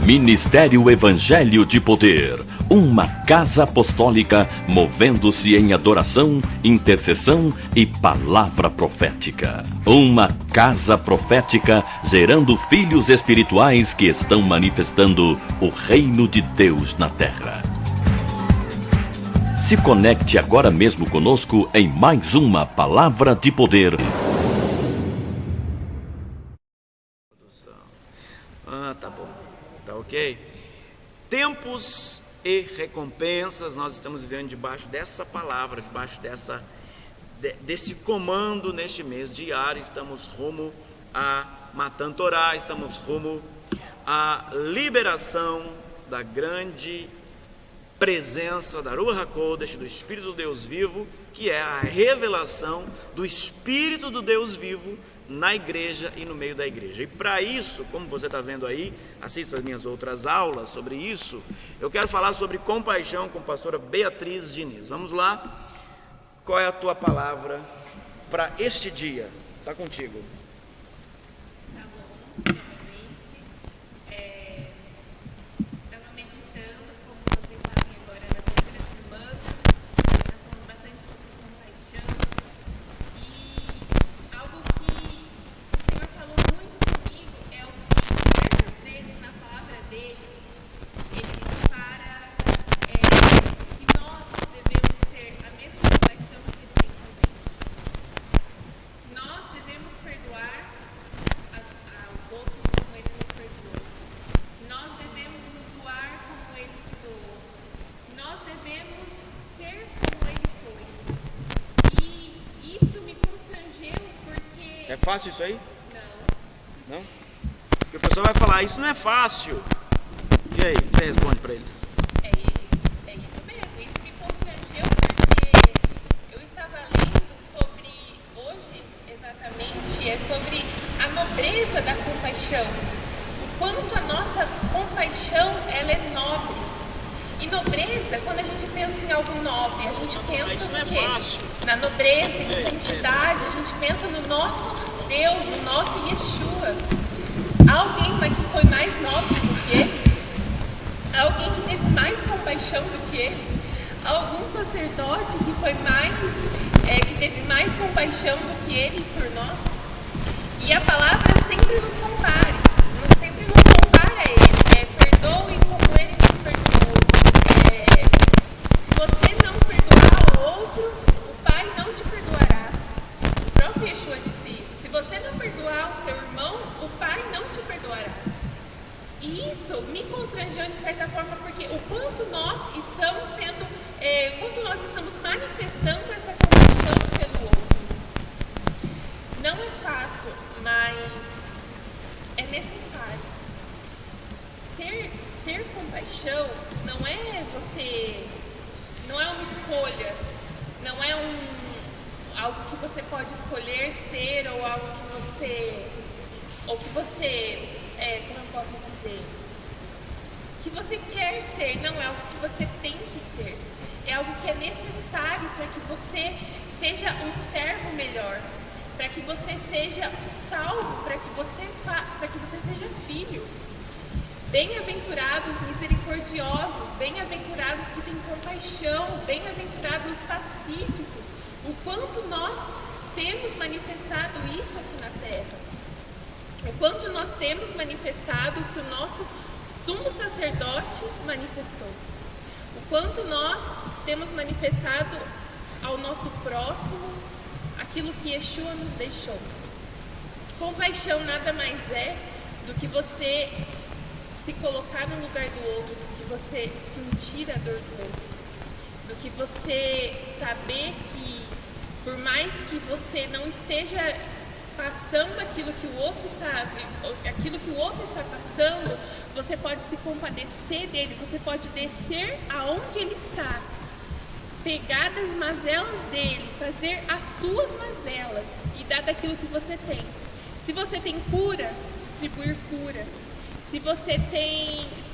Ministério Evangelho de Poder, uma casa apostólica movendo-se em adoração, intercessão e palavra profética. Uma casa profética gerando filhos espirituais que estão manifestando o reino de Deus na terra. Se conecte agora mesmo conosco em mais uma palavra de poder. Tá bom. Tá ok? Tempos e recompensas, nós estamos vivendo debaixo dessa palavra, debaixo desse comando neste mês diário. Estamos rumo a Matan Torá, estamos rumo à liberação da grande presença da Ruach HaKodesh, do Espírito do Deus vivo, que é a revelação do Espírito do Deus vivo na igreja e no meio da igreja. E para isso, como você está vendo aí, assista as minhas outras aulas sobre isso, eu quero falar sobre compaixão com a pastora Beatriz Diniz. Vamos lá? Qual é a tua palavra para este dia? Está contigo. Tá bom, realmente. Estava meditando, como vocês sabem agora, na terceira semana, a gente está falando bastante sobre compaixão. E algo que o Senhor falou muito comigo é o que diversas vezes na palavra dele, ele dispara que nós devemos ter a mesma compaixão que ele tem com a gente. Nós devemos perdoar aos outros como ele nos perdoou. Nós devemos nos doar como ele se doou. Nós devemos ser como ele foi. E isso me constrangeu porque... É fácil isso aí? Não. Não? Porque o pessoal vai falar, isso não é fácil. E aí, você responde para eles? É isso mesmo. Isso me constrangeu porque eu estava lendo sobre, hoje exatamente, é sobre a nobreza da compaixão. O quanto a nossa compaixão, ela é nobre. E nobreza, quando a gente pensa em algo nobre, a gente pensa isso não é no quê? fácil. Na nobreza, em santidade, a gente pensa no nosso Deus, no nosso Yeshua. Alguém que foi mais nobre do que ele? Alguém que teve mais compaixão do que ele? Algum sacerdote que foi que teve mais compaixão do que ele por nós? E a palavra sempre nos compara, sempre nos compara a ele. Perdoe como ele nos perdoou. Se você não perdoar ao outro, o Pai não te perdoará. O próprio Yeshua disse isso. Se você não perdoar o seu irmão, o Pai não te perdoará. E isso me constrangeu de certa forma, porque o quanto nós estamos manifestando essa compaixão pelo outro. Não é fácil, mas é necessário. Ter compaixão não é uma escolha, não é algo que você pode escolher ser ou algo que você como eu posso dizer, que você quer ser, não é algo que você tem que ser, é algo que é necessário para que você seja um servo melhor, para que você seja salvo, para que você seja filho. Bem-aventurados misericordiosos, bem-aventurados que têm compaixão, bem-aventurados os pacíficos. O quanto nós temos manifestado isso aqui na terra. O quanto nós temos manifestado o que o nosso sumo sacerdote manifestou. O quanto nós temos manifestado ao nosso próximo aquilo que Yeshua nos deixou. Compaixão nada mais é do que você se colocar no lugar do outro, do que você sentir a dor do outro, do que você saber que, por mais que você não esteja passando aquilo que o outro está passando, você pode se compadecer dele, você pode descer aonde ele está, pegar das mazelas dele, fazer as suas mazelas e dar daquilo que você tem. Se você tem cura, distribuir cura. Se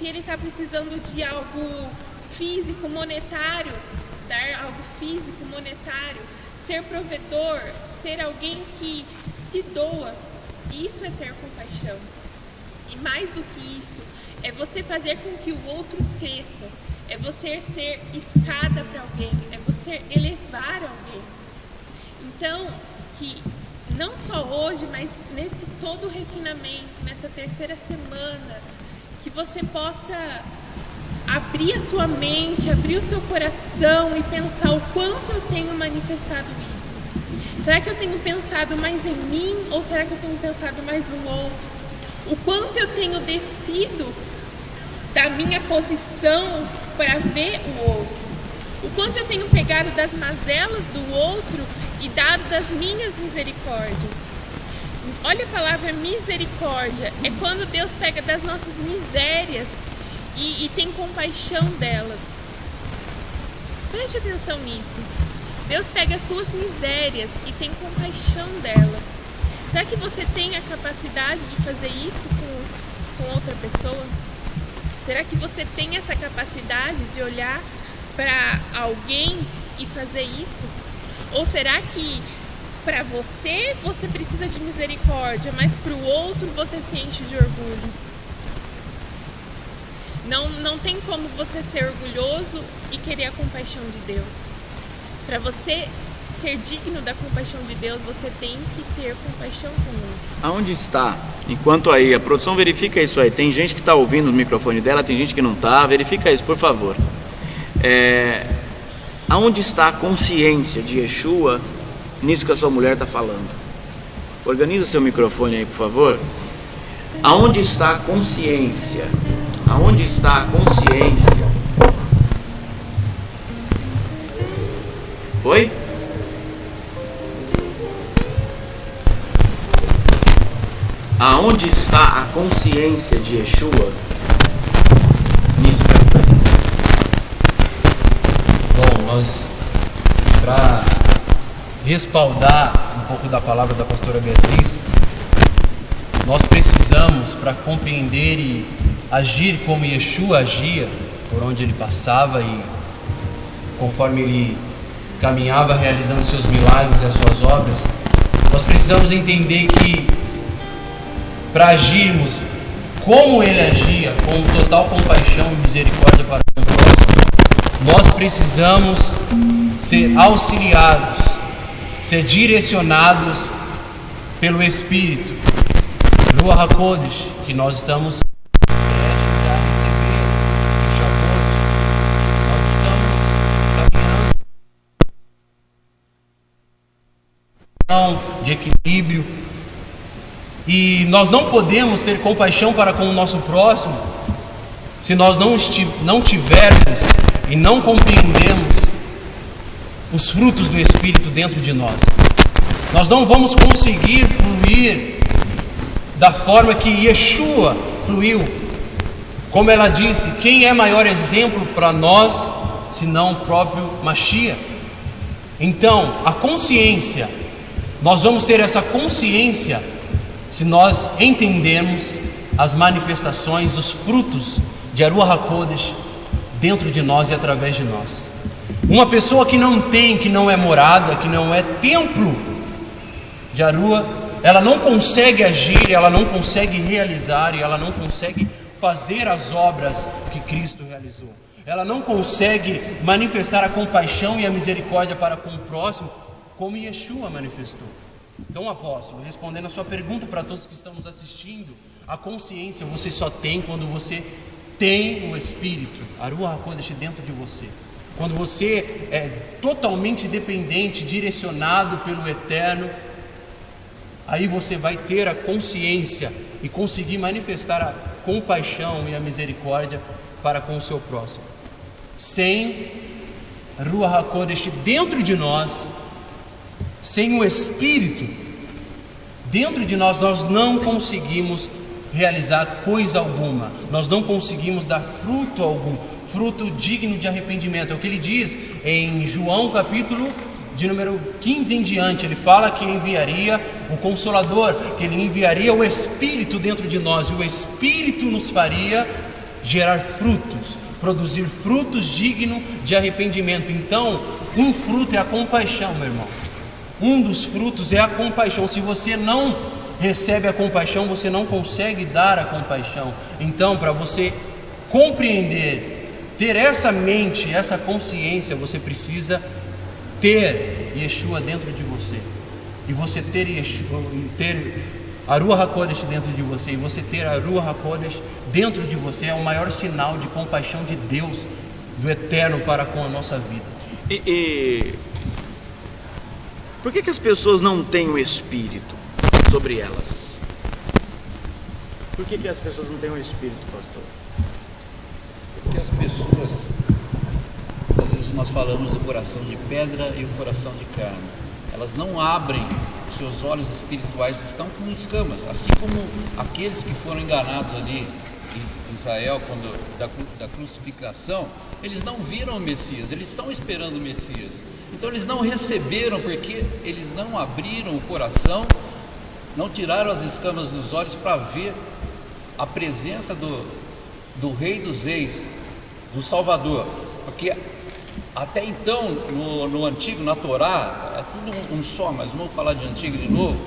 ele está precisando de algo físico, monetário, dar algo físico, monetário, ser provedor, ser alguém que se doa, isso é ter compaixão. E mais do que isso, é você fazer com que o outro cresça. É você ser escada para alguém. É você elevar alguém. Então, que não só hoje, mas nesse todo o refinamento, nessa terceira semana, que você possa abrir a sua mente, abrir o seu coração e pensar o quanto eu tenho manifestado isso. Será que eu tenho pensado mais em mim ou será que eu tenho pensado mais no outro? O quanto eu tenho descido da minha posição para ver o outro? O quanto eu tenho pegado das mazelas do outro e dado das minhas misericórdias? Olha a palavra misericórdia. É quando Deus pega das nossas misérias e tem compaixão delas. Preste atenção nisso. Deus pega as suas misérias e tem compaixão delas. Será que você tem a capacidade de fazer isso com outra pessoa? Será que você tem essa capacidade de olhar para alguém e fazer isso? Ou será que para você precisa de misericórdia, mas para o outro você se enche de orgulho? Não tem como você ser orgulhoso e querer a compaixão de Deus. Para você ser digno da compaixão de Deus, você tem que ter compaixão com o outro. Aonde está? Enquanto aí, a produção verifica isso aí. Tem gente que está ouvindo o microfone dela, tem gente que não está. Verifica isso, por favor. Aonde está a consciência de Yeshua nisso que a sua mulher está falando? Organiza seu microfone aí, por favor. Aonde está a consciência? Aonde está a consciência? Oi? Aonde está a consciência de Yeshua nisso que ela está dizendo? Bom, nós, para respaldar um pouco da palavra da pastora Beatriz, nós precisamos, para compreender e agir como Yeshua agia, por onde ele passava e conforme ele caminhava realizando seus milagres e as suas obras, nós precisamos entender que para agirmos como ele agia, com total compaixão e misericórdia para com o próximo, nós precisamos ser auxiliados, ser direcionados pelo Espírito, Ruach HaKodesh, que nós estamos prestes a receber em Shavuot. Nós estamos caminhando de equilíbrio. E nós não podemos ter compaixão para com o nosso próximo se nós não tivermos e não compreendemos os frutos do Espírito dentro de nós. Nós não vamos conseguir fluir da forma que Yeshua fluiu. Como ela disse, quem é maior exemplo para nós senão o próprio Mashiach? Então, a consciência, nós vamos ter essa consciência se nós entendermos as manifestações, os frutos de Ruach HaKodesh dentro de nós e através de nós. Uma pessoa que não tem, que não é morada, que não é templo de Aruah, ela não consegue agir, ela não consegue realizar e ela não consegue fazer as obras que Cristo realizou. Ela não consegue manifestar a compaixão e a misericórdia para com o próximo como Yeshua manifestou. Então, apóstolo, respondendo a sua pergunta para todos que estão nos assistindo, a consciência você só tem quando você tem o Espírito, Ruach HaKodesh, dentro de você. Quando você é totalmente dependente, direcionado pelo Eterno, aí você vai ter a consciência e conseguir manifestar a compaixão e a misericórdia para com o seu próximo. Sem Ruach HaKodesh dentro de nós, sem o Espírito dentro de nós, nós não conseguimos realizar coisa alguma, nós não conseguimos dar fruto algum, fruto digno de arrependimento. É o que ele diz em João capítulo de número 15 em diante. Ele fala que enviaria o Consolador, que ele enviaria o Espírito dentro de nós, e o Espírito nos faria gerar frutos, produzir frutos dignos de arrependimento. Então, um fruto é a compaixão, meu irmão. Um dos frutos é a compaixão. Se você não recebe a compaixão, você não consegue dar a compaixão. Então, para você compreender, ter essa mente, essa consciência, você precisa ter Yeshua dentro de você. E você ter Yeshua, ter a Ruach HaKodesh dentro de você, e você ter a Ruach HaKodesh dentro de você é o maior sinal de compaixão de Deus, do eterno para com a nossa vida. E por que as pessoas não têm o Espírito sobre elas? Por que as pessoas não têm o Espírito, pastor? Porque as pessoas, às vezes nós falamos do coração de pedra e o coração de carne, elas não abrem, os seus olhos espirituais estão com escamas, assim como aqueles que foram enganados ali em Israel, quando da crucificação, eles não viram o Messias, eles estão esperando o Messias, então eles não receberam, porque eles não abriram o coração, não tiraram as escamas dos olhos para ver a presença do Rei dos Reis, do Salvador, porque até então no Antigo, na Torá, é tudo um só, mas vamos falar de Antigo de novo.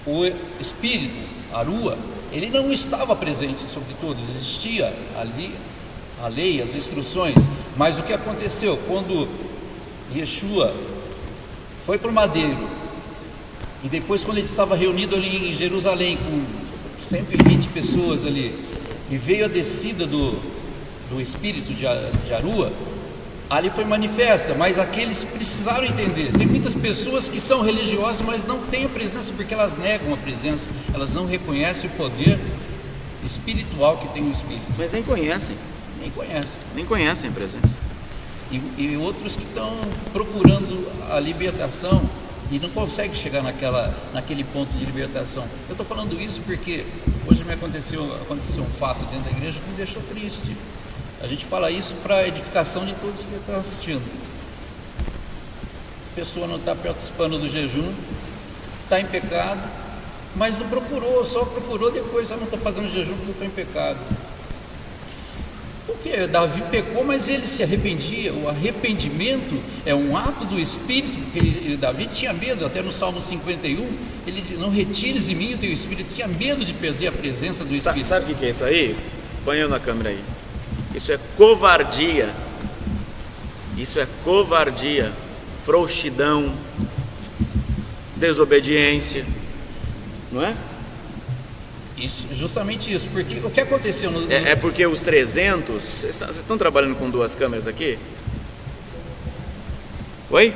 O Espírito, a Rua, ele não estava presente sobre todos, existia ali a lei, as instruções, mas o que aconteceu? Quando Yeshua foi para o madeiro, e depois quando ele estava reunido ali em Jerusalém, com 120 pessoas ali, e veio a descida do Espírito de Arua, ali foi manifesta, mas aqueles precisaram entender. Tem muitas pessoas que são religiosas, mas não têm a presença, porque elas negam a presença, elas não reconhecem o poder espiritual que tem o Espírito. Mas nem conhecem. Nem conhecem a presença. E outros que estão procurando a libertação e não conseguem chegar naquele ponto de libertação. Eu estou falando isso porque hoje aconteceu um fato dentro da igreja que me deixou triste. A gente fala isso para a edificação de todos que estão assistindo. A pessoa não está participando do jejum, está em pecado, mas não procurou, só procurou depois, não está fazendo jejum porque está em pecado. Porque Davi pecou, mas ele se arrependia. O arrependimento é um ato do Espírito, porque Davi tinha medo, até no Salmo 51, ele diz: não retires de mim o teu Espírito. Tinha medo de perder a presença do Espírito. Sabe o que é isso aí? Põe eu na câmera aí. Isso é covardia. Isso é covardia, frouxidão, desobediência, não é? Isso, justamente isso, porque o que aconteceu no... É porque os 300, vocês estão trabalhando com duas câmeras aqui? Oi?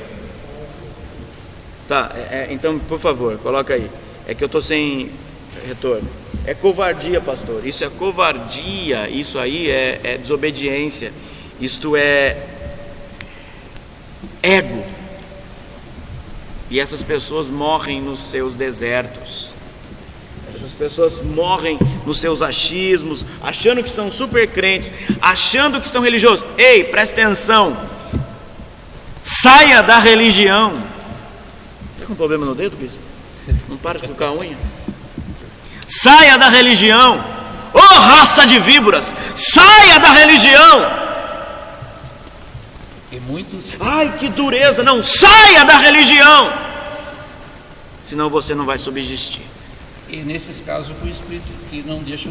Tá, então por favor, coloca aí. É que eu estou sem retorno. É covardia, pastor, isso é covardia, isso aí é desobediência, isto é ego. E essas pessoas morrem nos seus desertos. Essas pessoas morrem nos seus achismos, achando que são super crentes, achando que são religiosos. Ei, presta atenção, saia da religião. Está com problema no dedo, bispo? Não para de colocar a unha. Saia da religião, ô raça de víboras, saia da religião. E muitos... Ai, que dureza, não, saia da religião, senão você não vai subsistir. E nesses casos o Espírito que não deixa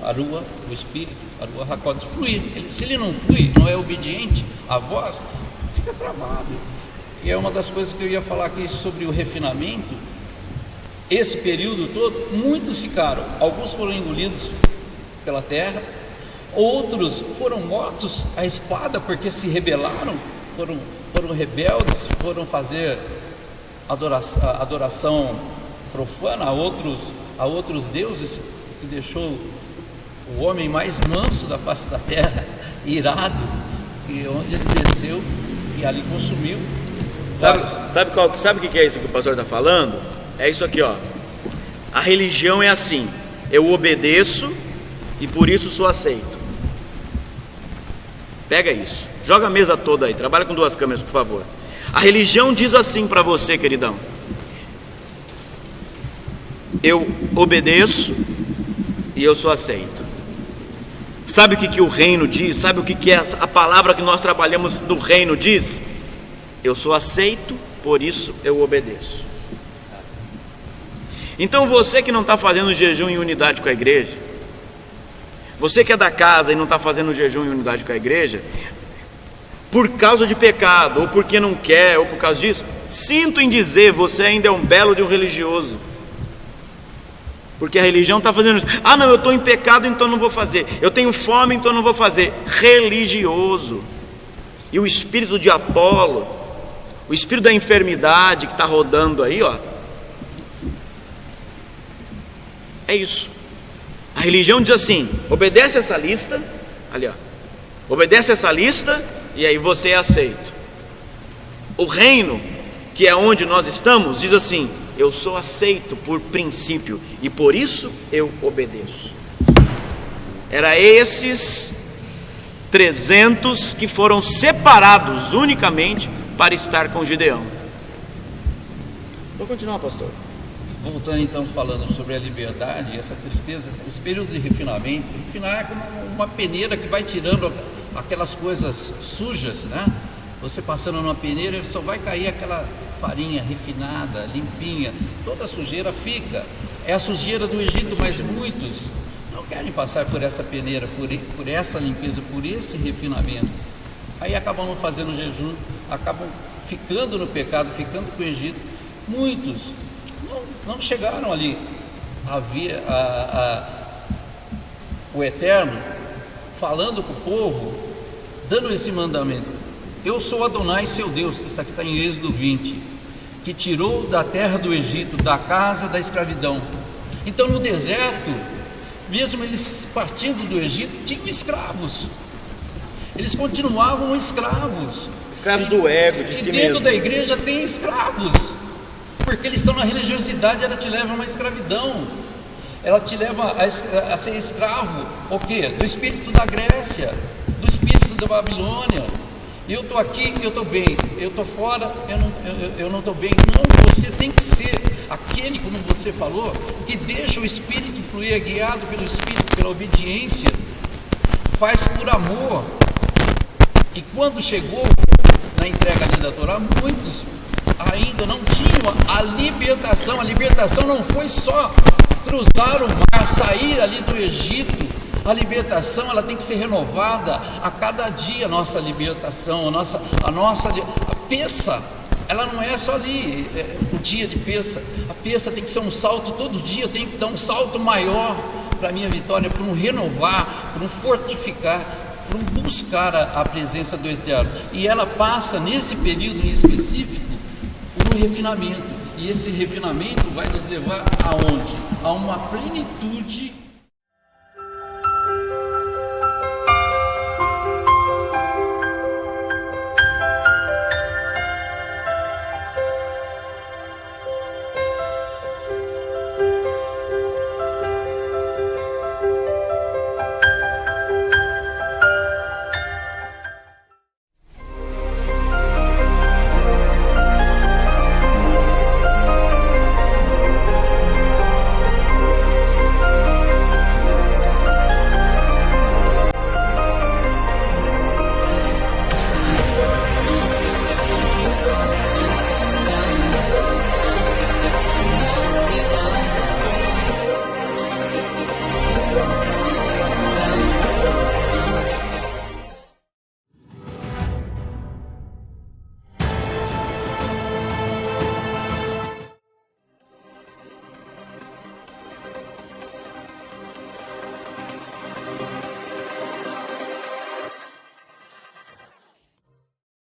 a Rua, o Espírito, a Rua HaKodesh fluir. Se ele não flui, não é obediente à voz, fica travado. E é uma das coisas que eu ia falar aqui sobre o refinamento. Esse período todo, muitos ficaram, alguns foram engolidos pela terra, outros foram mortos à espada porque se rebelaram, foram rebeldes, foram fazer adoração profana a outros deuses, que deixou o homem mais manso da face da terra, irado, e onde ele desceu e ali consumiu. Sabe o que é isso que o pastor está falando? É isso aqui, ó. A religião é assim: eu obedeço e por isso sou aceito. Pega isso, joga a mesa toda aí, trabalha com duas câmeras, por favor. A religião diz assim para você, queridão: eu obedeço e eu sou aceito. Sabe o que o reino diz? Sabe o que é a palavra que nós trabalhamos do reino diz? Eu sou aceito, por isso eu obedeço. Então você que não está fazendo jejum em unidade com a igreja, você que é da casa e não está fazendo jejum em unidade com a igreja, por causa de pecado, ou porque não quer, ou por causa disso, sinto em dizer, você ainda é um belo de um religioso. Porque a religião está fazendo isso. Ah não, eu estou em pecado, então não vou fazer. Eu tenho fome, então não vou fazer. Religioso. E o espírito de Apolo, o espírito da enfermidade que está rodando aí, ó, é isso. A religião diz assim: obedece essa lista, ali ó, obedece essa lista e aí você é aceito. O reino, que é onde nós estamos, diz assim: eu sou aceito por princípio e por isso eu obedeço. Era esses 300 que foram separados unicamente para estar com Gideão. Vou continuar, pastor. Voltando então, falando sobre a liberdade, essa tristeza, esse período de refinamento. Refinar é como uma peneira que vai tirando aquelas coisas sujas, né? Você passando numa peneira, só vai cair aquela farinha refinada, limpinha, toda a sujeira fica. É a sujeira do Egito, mas muitos não querem passar por essa peneira, por essa limpeza, por esse refinamento. Aí acabam não fazendo jejum, acabam ficando no pecado, ficando com o Egito. Muitos não chegaram ali a ver o Eterno falando com o povo, dando esse mandamento: eu sou Adonai seu Deus. Isso aqui está em Êxodo 20, que tirou da terra do Egito, da casa da escravidão. Então no deserto, mesmo eles partindo do Egito, tinham escravos, eles continuavam escravos. Escravos do ego, de si mesmo. E dentro da igreja tem escravos, porque eles estão na religiosidade. Ela te leva a uma escravidão, ela te leva a ser escravo, o quê? Do espírito da Grécia, do espírito da Babilônia. Eu estou aqui, eu estou bem, eu estou fora, eu não estou bem. Não, você tem que ser aquele, como você falou, que deixa o espírito fluir, é guiado pelo espírito, pela obediência, faz por amor. E quando chegou na entrega da Torá, muitos ainda não tinham a libertação. A libertação não foi só cruzar o mar, sair ali do Egito. A libertação, ela tem que ser renovada a cada dia. A nossa libertação, a Pessa, ela não é só ali o dia de Pessa. A Pessa tem que ser um salto todo dia. Eu tenho que dar um salto maior para a minha vitória, para um renovar, para um fortificar, para um buscar a presença do Eterno. E ela passa nesse período em específico por um refinamento. E esse refinamento vai nos levar aonde? A uma plenitude